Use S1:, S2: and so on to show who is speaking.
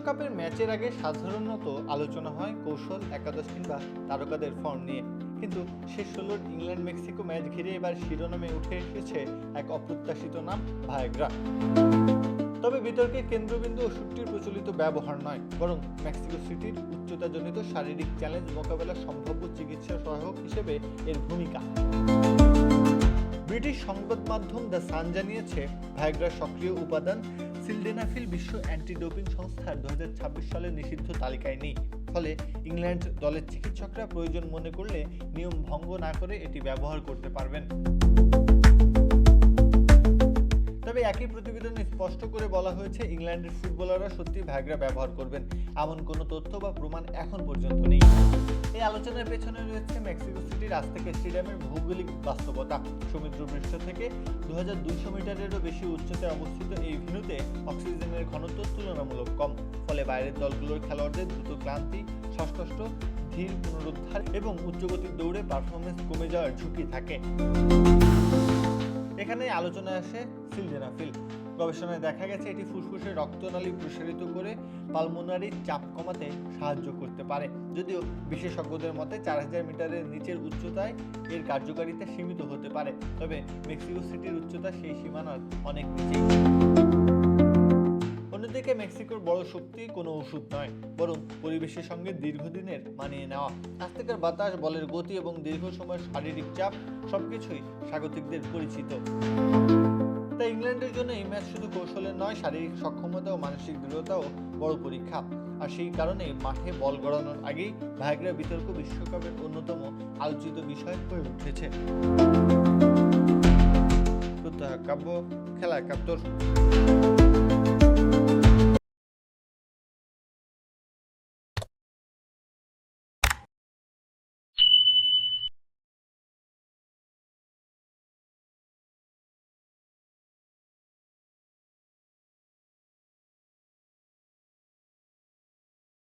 S1: বিশ্বকাপের ম্যাচের আগে সাধারণত আলোচনা হয় কৌশল, একাদশ কিংবা তারকাদের ফর্ম নিয়ে, কিন্তু শেষ 16 ইংল্যান্ড মেক্সিকো ম্যাচ ঘিরে এবার শিরোনামে উঠে এসেছে এক অপ্রত্যাশিত নাম, ভায়াগ্রা। তবে বিতর্কের কেন্দ্রবিন্দু ওষুধটির প্রচলিত ব্যবহার নয়, বরং মেক্সিকো সিটির উচ্চতাজনিত শারীরিক চ্যালেঞ্জ মোকাবেলার সম্ভাব্য চিকিৎসা সহায়ক হিসেবে এর ভূমিকা। ব্রিটিশ সংবাদ মাধ্যম দ্য সান জানিয়েছে, ভায়াগ্রার সক্রিয় উপাদান সিলডেনাফিল বিশ্ব অ্যান্টি ডোপিং সংস্থার 2026 সালের নিষিদ্ধ তালিকায় নেই। ফলে ইংল্যান্ড দলের চিকিৎসকরা প্রয়োজন মনে করলে নিয়ম ভঙ্গ না করে এটি ব্যবহার করতে পারবেন। তবে একই প্রতিবেদনে স্পষ্ট করে বলা হয়েছে, ইংল্যান্ডের ফুটবলাররা সত্যি ভায়াগ্রা ব্যবহার করবেন এমন কোনো তথ্য বা প্রমাণ এখন পর্যন্ত নেই। এই আলোচনার পেছনে রয়েছে মেক্সিকো সিটির আজতেকা স্টেডিয়ামের ভৌগোলিক বাস্তবতা। সমুদ্রপৃষ্ঠ থেকে 2200 মিটারেরও বেশি উচ্চতায় অবস্থিত এই ভেন্যুতে অক্সিজেনের ঘনত্ব তুলনামূলক কম। ফলে বাইরের দলগুলোর খেলোয়াড়দের দ্রুত ক্লান্তি, শ্বাসকষ্ট, ধীর পুনরুদ্ধার এবং উচ্চগতির দৌড়ে পারফরমেন্স কমে যাওয়ার ঝুঁকি থাকে। এখানে আলোচনায় আসে সিলডেনাফিল। গবেষণায় দেখা গেছে এটি ফুসফুসের রক্তনালী প্রসারিত করে পালমোনারি চাপ কমাতে সাহায্য করতে পারে। যদিও বিশেষজ্ঞদের মতে 4000 মিটারের নিচের উচ্চতায় এর কার্যকারিতা সীমিত হতে পারে, তবে মেক্সিকো সিটির উচ্চতা সেই সীমানার অনেক নিচেই। অন্যদিকে মেক্সিকোর বড় শক্তি কোনো ওষুধ নয়, বরং পরিবেশের সঙ্গে দীর্ঘদিনের মানিয়ে নেওয়া। আজতেকার বাতাস, বলের গতি এবং দীর্ঘ সময়ের শারীরিক চাপ সবকিছুই স্বাগতিকদের পরিচিত। তাই ইংল্যান্ডের জন্য এই ম্যাচ শুধু কৌশলের নয়, শারীরিক সক্ষমতা ও মানসিক দৃঢ়তাও বড় পরীক্ষা। আর সেই কারণে মাঠে বল গড়ানোর আগেই ভায়াগ্রা বিতর্ক বিশ্বকাপের অন্যতম আলোচিত বিষয় হয়ে উঠেছে। প্রত্যহ কাব্য, খেলা 71।